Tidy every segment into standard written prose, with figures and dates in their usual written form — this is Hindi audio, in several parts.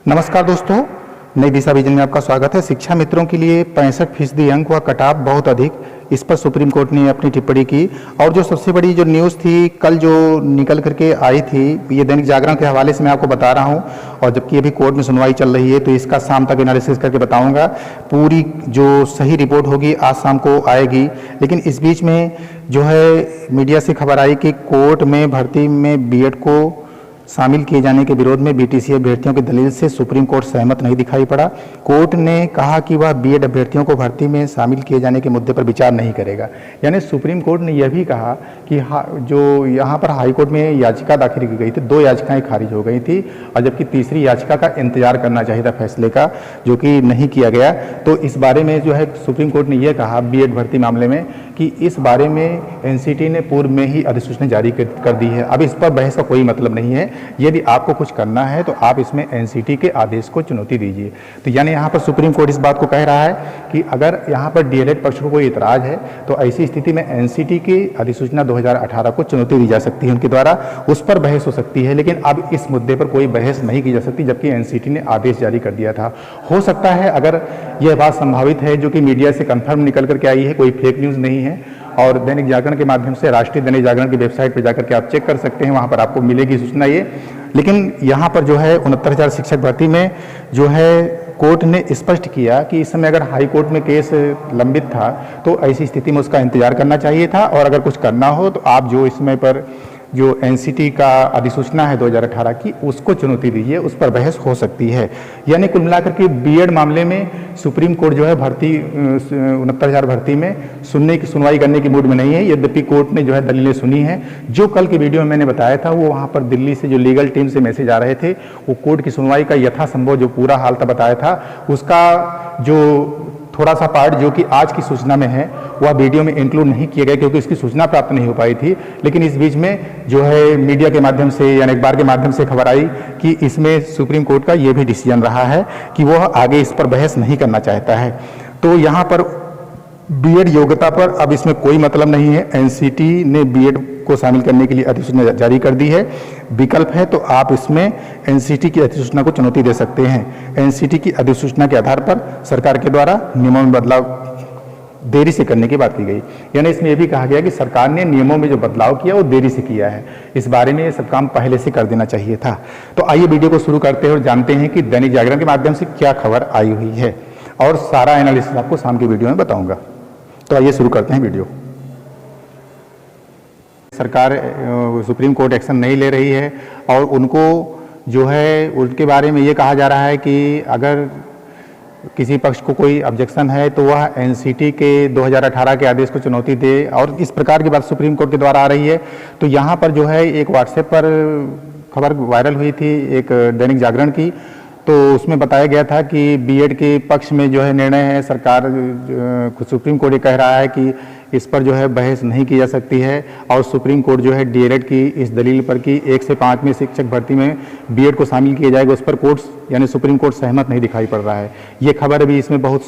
नमस्कार दोस्तों, नई दिशा विजन में आपका स्वागत है। शिक्षा मित्रों के लिए 65% अंक व कट ऑफ बहुत अधिक, इस पर सुप्रीम कोर्ट ने अपनी टिप्पणी की। और जो सबसे बड़ी जो न्यूज़ थी कल जो निकल करके आई थी, ये दैनिक जागरण के हवाले से मैं आपको बता रहा हूँ, और जबकि अभी कोर्ट में सुनवाई चल रही है तो इसका शाम तक एनालिसिस करके बताऊँगा। पूरी जो सही रिपोर्ट होगी आज शाम को आएगी। लेकिन इस बीच में जो है मीडिया से खबर आई कि कोर्ट में भर्ती में बीएड को शामिल किए जाने के विरोध में बीटीसी अभ्यर्थियों की दलील से सुप्रीम कोर्ट सहमत नहीं दिखाई पड़ा। कोर्ट ने कहा कि वह बीएड अभ्यर्थियों को भर्ती में शामिल किए जाने के मुद्दे पर विचार नहीं करेगा। यानी सुप्रीम कोर्ट ने यह भी कहा कि जो यहाँ पर हाई कोर्ट में याचिका दाखिल की गई थी, 2 याचिकाएं खारिज हो गई थी, और जबकि तीसरी याचिका का इंतजार करना चाहिए था फैसले का, जो कि नहीं किया गया। तो इस बारे में जो है सुप्रीम कोर्ट ने यह कहा बीएड भर्ती मामले में कि इस बारे में एनसीटी ने पूर्व में ही अधिसूचना जारी कर दी है। अब इस पर बहस का कोई मतलब नहीं है। यदि आपको कुछ करना है तो आप इसमें एनसीटी के आदेश को चुनौती दीजिए। तो यानी यहाँ पर सुप्रीम कोर्ट इस बात को कह रहा है कि अगर यहाँ पर डीएलएड पक्ष को कोई इतराज है तो ऐसी स्थिति में एनसीटी की अधिसूचना 2018 को चुनौती दी जा सकती है उनके द्वारा, उस पर बहस हो सकती है। लेकिन अब इस मुद्दे पर कोई बहस नहीं की जा सकती, जबकि एनसीटी ने आदेश जारी कर दिया था। हो सकता है, अगर यह बात संभावित है, जो कि मीडिया से कंफर्म निकल करके आई है, कोई फेक न्यूज़ नहीं है, और दैनिक जागरण के माध्यम से राष्ट्रीय दैनिक जागरण की वेबसाइट पर जाकर के आप चेक कर सकते हैं, वहाँ पर आपको मिलेगी सूचना ये। लेकिन यहाँ पर जो है 69,000 शिक्षक भर्ती में जो है कोर्ट ने स्पष्ट किया कि इस समय अगर हाई कोर्ट में केस लंबित था तो ऐसी स्थिति में उसका इंतजार करना चाहिए था, और अगर कुछ करना हो तो आप जो इस समय पर जो एनसीटी का अधिसूचना है 2018 की, उसको चुनौती दीजिए, उस पर बहस हो सकती है। यानी कुल मिलाकर के बीएड मामले में सुप्रीम कोर्ट जो है भर्ती 69,000 भर्ती में सुनवाई करने की मूड में नहीं है। यद्यपि कोर्ट ने जो है दलीलें सुनी हैं। जो कल की वीडियो में मैंने बताया था, वो वहाँ पर दिल्ली से जो लीगल टीम से मैसेज आ रहे थे, वो कोर्ट की सुनवाई का यथासंभव जो पूरा हाल था बताया था, उसका जो थोड़ा सा पार्ट जो कि आज की सूचना में है वह वीडियो में इंक्लूड नहीं किया गया, क्योंकि इसकी सूचना प्राप्त नहीं हो पाई थी। लेकिन इस बीच में जो है मीडिया के माध्यम से यानी अखबार के माध्यम से खबर आई कि इसमें सुप्रीम कोर्ट का ये भी डिसीजन रहा है कि वह आगे इस पर बहस नहीं करना चाहता है। तो यहाँ पर बीएड योग्यता पर अब इसमें कोई मतलब नहीं है। एनसीटी ने बीएड को शामिल करने के लिए अधिसूचना जारी कर दी है। विकल्प है तो आप इसमें एनसीटी की अधिसूचना को चुनौती दे सकते हैं। एनसीटी की अधिसूचना के आधार पर सरकार के द्वारा नियमों में बदलाव देरी से करने की बात की गई। यानी इसमें यह भी कहा गया कि सरकार ने नियमों में जो बदलाव किया वो देरी से किया है। इस बारे में ये सब काम पहले से कर देना चाहिए था। तो आइए वीडियो को शुरू करते हैं और जानते हैं कि दैनिक जागरण के माध्यम से क्या खबर आई हुई है, और सारा एनालिसिस आपको शाम की वीडियो में बताऊंगा। तो आइए शुरू करते हैं वीडियो। सरकार सुप्रीम कोर्ट एक्शन नहीं ले रही है, और उनको जो है उनके बारे में ये कहा जा रहा है कि अगर किसी पक्ष को कोई ऑब्जेक्शन है तो वह एनसीटी के 2018 के आदेश को चुनौती दे, और इस प्रकार की बात सुप्रीम कोर्ट के द्वारा आ रही है। तो यहाँ पर जो है एक व्हाट्सएप पर खबर वायरल हुई थी एक दैनिक जागरण की, तो उसमें बताया गया था कि बीएड के पक्ष में जो है निर्णय है। सरकार सुप्रीम कोर्ट ये कह रहा है कि इस पर जो है बहस नहीं की जा सकती है, और सुप्रीम कोर्ट जो है डीएलएड की इस दलील पर कि 1 से 5 में शिक्षक भर्ती में बीएड को शामिल किया जाएगा, उस पर कोर्ट यानी सुप्रीम कोर्ट सहमत नहीं दिखाई पड़ रहा है। ये खबर अभी इसमें बहुत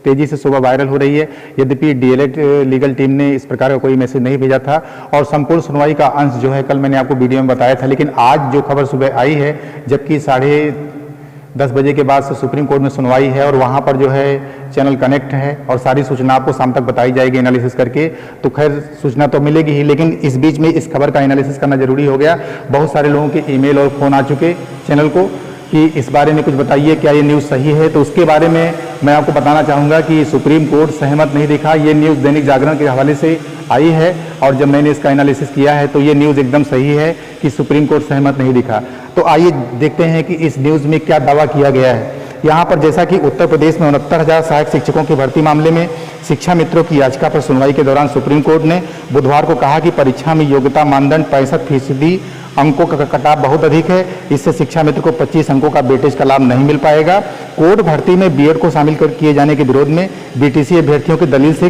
तेजी से सुबह वायरल हो रही है। यद्यपि डीएलएड लीगल टीम ने इस प्रकार का कोई मैसेज नहीं भेजा था, और संपूर्ण सुनवाई का अंश जो है कल मैंने आपको वीडियो में बताया था। लेकिन आज जो खबर सुबह आई है, जबकि 10:30 बजे के बाद से सुप्रीम कोर्ट में सुनवाई है, और वहाँ पर जो है चैनल कनेक्ट है, और सारी सूचना आपको शाम तक बताई जाएगी एनालिसिस करके। तो खैर सूचना तो मिलेगी ही, लेकिन इस बीच में इस खबर का एनालिसिस करना जरूरी हो गया। बहुत सारे लोगों के ईमेल और फोन आ चुके चैनल को कि इस बारे में कुछ बताइए, क्या ये न्यूज़ सही है। तो उसके बारे में मैं आपको बताना चाहूँगा कि सुप्रीम कोर्ट सहमत नहीं दिखा। ये न्यूज़ दैनिक जागरण के हवाले से आई है, और जब मैंने इसका एनालिसिस किया है तो ये न्यूज़ एकदम सही है कि सुप्रीम कोर्ट सहमत नहीं दिखा। तो आइए देखते हैं कि इस न्यूज़ में क्या दावा किया गया है। यहाँ पर जैसा कि उत्तर प्रदेश में 69,000 सहायक शिक्षकों की भर्ती मामले में शिक्षा मित्रों की याचिका पर सुनवाई के दौरान सुप्रीम कोर्ट ने बुधवार को कहा कि परीक्षा में योग्यता मानदंड 65% अंकों का कटाव बहुत अधिक है। इससे शिक्षा मित्र को 25 अंकों का वेटेज का लाभ नहीं मिल पाएगा। कोर्ट भर्ती में बीएड को शामिल किए जाने के विरोध में बीटीसी अभ्यर्थियों की दलील से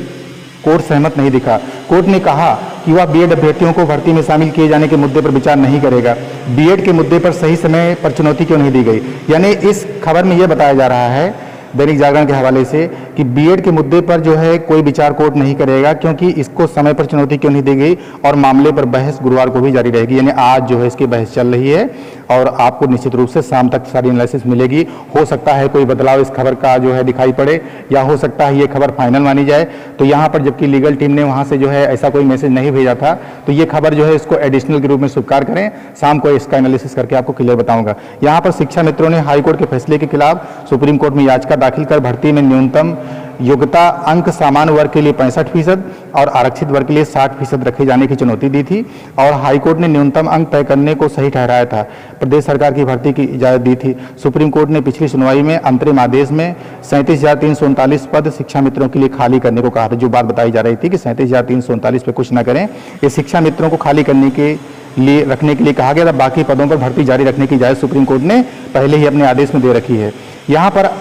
कोर्ट सहमत नहीं दिखा। कोर्ट ने कहा कि वह बीएड अभ्यर्थियों को भर्ती में शामिल किए जाने के मुद्दे पर विचार नहीं करेगा। बीएड के मुद्दे पर सही समय पर चुनौती क्यों नहीं दी गई। यानी इस खबर में यह बताया जा रहा है दैनिक जागरण के हवाले से कि बीएड के मुद्दे पर जो है कोई विचार कोर्ट नहीं करेगा, क्योंकि इसको समय पर चुनौती क्यों नहीं दी गई और मामले पर बहस गुरुवार को भी जारी रहेगी। यानी आज जो है इसकी बहस चल रही है और आपको निश्चित रूप से शाम तक सारी एनालिसिस मिलेगी। हो सकता है कोई बदलाव इस खबर का जो है दिखाई पड़े, या हो सकता है ये खबर फाइनल मानी जाए। तो यहाँ पर जबकि लीगल टीम ने वहाँ से जो है ऐसा कोई मैसेज नहीं भेजा था, तो ये खबर जो है इसको एडिशनल के रूप में स्वीकार करें। शाम को इसका एनालिसिस करके आपको क्लियर बताऊंगा। यहाँ पर शिक्षा मित्रों ने हाईकोर्ट के फैसले के खिलाफ सुप्रीम कोर्ट में याचिका दाखिल कर भर्ती में न्यूनतम योग्यता अंक सामान्य वर्ग के लिए 65% और आरक्षित वर्ग के लिए 60% रखे जाने की चुनौती दी थी और हाईकोर्ट ने न्यूनतम अंक तय करने को सही ठहराया था। प्रदेश सरकार की भर्ती की इजाजत दी थी। सुप्रीम कोर्ट ने पिछली सुनवाई में अंतरिम आदेश में 37,339 पद शिक्षा मित्रों के लिए खाली करने को कहा था। जो बात बताई जा रही थी कि 37,339 पे कुछ न करें, ये शिक्षा मित्रों को खाली करने के लिए रखने के लिए कहा गया था। बाकी पदों पर भर्ती जारी रखने की इजाजत सुप्रीम कोर्ट ने पहले ही अपने आदेश में दे रखी है। यहाँ पर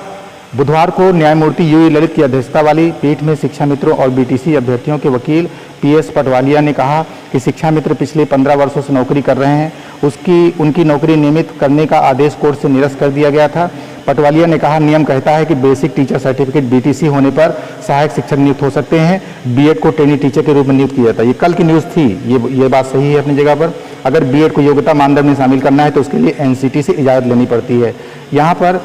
बुधवार को न्यायमूर्ति यूयू ललित की अध्यक्षता वाली पीठ में शिक्षा मित्रों और बीटीसी अभ्यर्थियों के वकील पीएस पटवालिया ने कहा कि शिक्षा मित्र पिछले 15 वर्षों से नौकरी कर रहे हैं। उनकी नौकरी नियमित करने का आदेश कोर्ट से निरस्त कर दिया गया था। पटवालिया ने कहा, नियम कहता है कि बेसिक टीचर सर्टिफिकेट बीटीसी होने पर सहायक शिक्षक नियुक्त हो सकते हैं। बीएड को ट्रेनी टीचर के रूप में नियुक्त किया जाता है। ये कल की न्यूज़ थी, ये बात सही है अपनी जगह पर। अगर बीएड को योग्यता मानदंड में शामिल करना है तो उसके लिए एनसीटी से इजाज़त लेनी पड़ती है। यहाँ पर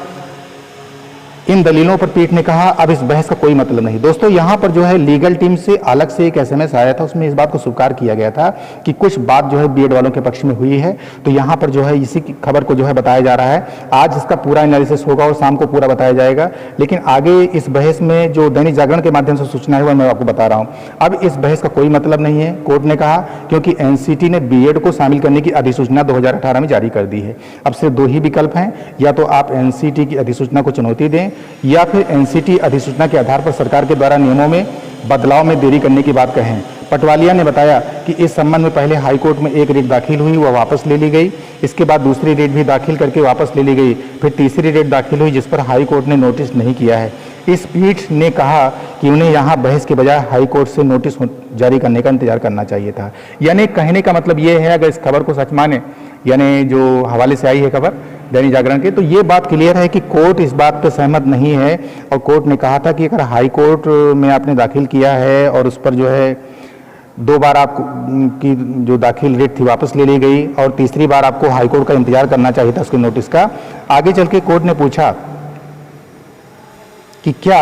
इन दलीलों पर पीठ ने कहा अब इस बहस का कोई मतलब नहीं। दोस्तों यहाँ पर जो है लीगल टीम से अलग से एक एसएमएस आया था, उसमें इस बात को स्वीकार किया गया था कि कुछ बात जो है बीएड वालों के पक्ष में हुई है। तो यहाँ पर जो है इसी की खबर को जो है बताया जा रहा है। आज इसका पूरा एनालिसिस होगा और शाम को पूरा बताया जाएगा। लेकिन आगे इस बहस में जो दैनिक जागरण के माध्यम से सूचना है वह मैं आपको बता रहा हूँ। अब इस बहस का कोई मतलब नहीं है, कोर्ट ने कहा, क्योंकि एनसीटी ने बीएड को शामिल करने की अधिसूचना 2018 में जारी कर दी है। अब सिर्फ दो ही विकल्प हैं, या तो आप एनसीटी की अधिसूचना को चुनौती दें या फिर एनसीटी अधिसूचना के आधार पर सरकार के द्वारा नियमों में बदलाव में देरी करने की बात कहें। पटवालिया ने बताया कि इस संबंध में पहले हाईकोर्ट में एक रिट दाखिल हुई, वह वापस ले ली गई। इसके बाद दूसरी रिट भी दाखिल करके वापस ले ली गई। फिर तीसरी रिट दाखिल हुई जिस पर हाईकोर्ट ने नोटिस नहीं किया है। इस पीठ ने कहा कि उन्हें यहाँ बहस के बजाय हाईकोर्ट से नोटिस जारी करने का इंतजार करना चाहिए था। यानी कहने का मतलब ये है, अगर इस खबर को सच माने, यानी जो हवाले से आई है खबर दैनिक जागरण के, तो ये बात क्लियर है कि कोर्ट इस बात पर सहमत नहीं है। और कोर्ट ने कहा था कि अगर हाई कोर्ट में आपने दाखिल किया है और उस पर जो है 2 बार आपकी जो दाखिल रिट थी वापस ले ली गई और तीसरी बार आपको हाई कोर्ट का इंतजार करना चाहिए था उसके नोटिस का। आगे चल के कोर्ट ने पूछा कि क्या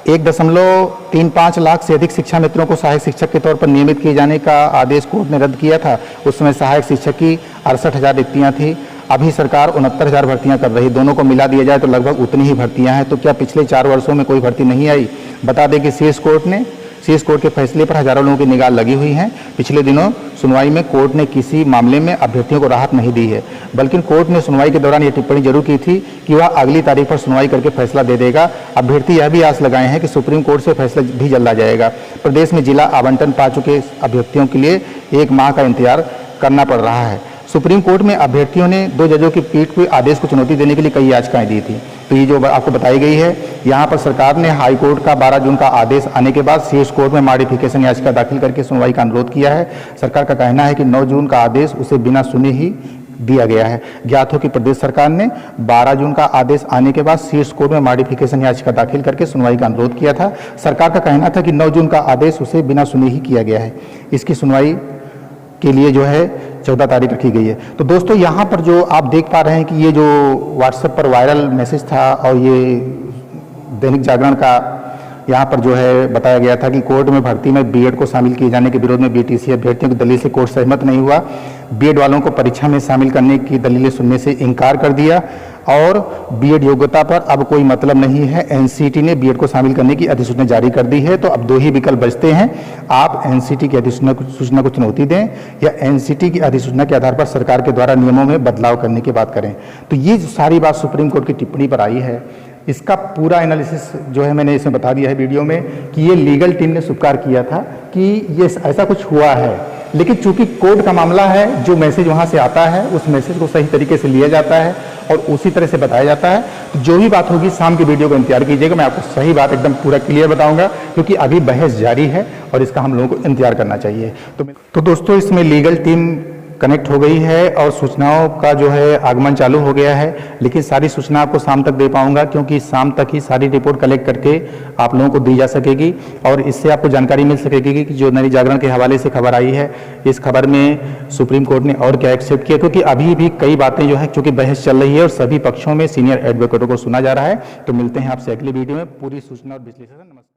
1.35 लाख से अधिक शिक्षा मित्रों को सहायक शिक्षक के तौर पर नियमित किए जाने का आदेश कोर्ट ने रद्द किया था। उस समय सहायक शिक्षक की 68,000 रिक्तियाँ थी। अभी सरकार 69,000 भर्तियां कर रही। दोनों को मिला दिया जाए तो लगभग उतनी ही भर्तियां हैं। तो क्या पिछले 4 वर्षों में कोई भर्ती नहीं आई? बता दें कि शीर्ष कोर्ट के फैसले पर हजारों लोगों की निगाह लगी हुई हैं। पिछले दिनों सुनवाई में कोर्ट ने किसी मामले में अभ्यर्थियों को राहत नहीं दी है, बल्कि कोर्ट ने सुनवाई के दौरान यह टिप्पणी जरूर की थी कि वह अगली तारीख पर सुनवाई करके फैसला दे देगा। अभ्यर्थी यह भी आस लगाए हैं कि सुप्रीम कोर्ट से फैसला भी जल्द आ जाएगा। प्रदेश में जिला आवंटन पा चुके अभ्यर्थियों के लिए 1 माह का इंतजार करना पड़ रहा है। सुप्रीम कोर्ट में अभ्यर्थियों ने 2 जजों की पीठ को आदेश को चुनौती देने के लिए कई याचिकाएं दी थी। तो ये जो आपको बताई गई है, यहाँ पर सरकार ने हाई कोर्ट का 12 जून का आदेश आने के बाद शीर्ष कोर्ट में मॉडिफिकेशन याचिका दाखिल करके सुनवाई का अनुरोध किया है। सरकार का कहना है कि 9 जून का आदेश उसे बिना सुने ही दिया गया है। ज्ञात हो कि प्रदेश सरकार ने 12 जून का आदेश आने के बाद शीर्ष कोर्ट में मॉडिफिकेशन याचिका दाखिल करके सुनवाई का अनुरोध किया था। सरकार का कहना था कि 9 जून का आदेश उसे बिना सुने ही किया गया है। इसकी सुनवाई के लिए जो है 14 तारीख रखी गई है। तो दोस्तों यहाँ पर जो आप देख पा रहे हैं कि ये जो व्हाट्सएप पर वायरल मैसेज था और ये दैनिक जागरण का यहाँ पर जो है बताया गया था कि कोर्ट में भर्ती में बीएड को शामिल किए जाने के विरोध में बीटीसी अभ्यर्थियों की दलील से कोर्ट सहमत नहीं हुआ। बीएड वालों को परीक्षा में शामिल करने की दलीलें सुनने से इनकार कर दिया और बीएड योग्यता पर अब कोई मतलब नहीं है। एनसीटी ने बीएड को शामिल करने की अधिसूचना जारी कर दी है। तो अब 2 ही विकल्प बचते हैं, आप एनसीटी की अधिसूचना को चुनौती दें या एनसीटी की अधिसूचना के आधार पर सरकार के द्वारा नियमों में बदलाव करने की बात करें। तो ये सारी बात सुप्रीम कोर्ट की टिप्पणी पर आई है। इसका पूरा एनालिसिस जो है मैंने इसमें बता दिया है वीडियो में कि ये लीगल टीम ने स्वीकार किया था कि ये ऐसा कुछ हुआ है, लेकिन चूंकि कोर्ट का मामला है, जो मैसेज वहां से आता है उस मैसेज को सही तरीके से लिया जाता है और उसी तरह से बताया जाता है। तो जो भी बात होगी शाम की वीडियो का इंतजार कीजिएगा, मैं आपको सही बात एकदम पूरा क्लियर बताऊंगा, क्योंकि अभी बहस जारी है और इसका हम लोगों को इंतजार करना चाहिए। तो दोस्तों इसमें लीगल टीम कनेक्ट हो गई है और सूचनाओं का जो है आगमन चालू हो गया है, लेकिन सारी सूचना आपको शाम तक दे पाऊंगा क्योंकि शाम तक ही सारी रिपोर्ट कलेक्ट करके आप लोगों को दी जा सकेगी और इससे आपको जानकारी मिल सकेगी कि जो दैनिक जागरण के हवाले से खबर आई है, इस खबर में सुप्रीम कोर्ट ने और क्या एक्सेप्ट किया, क्योंकि अभी भी कई बातें जो है चूंकि बहस चल रही है और सभी पक्षों में सीनियर एडवोकेटों को सुना जा रहा है। तो मिलते हैं आपसे अगली वीडियो में पूरी सूचना और विश्लेषण। नमस्कार।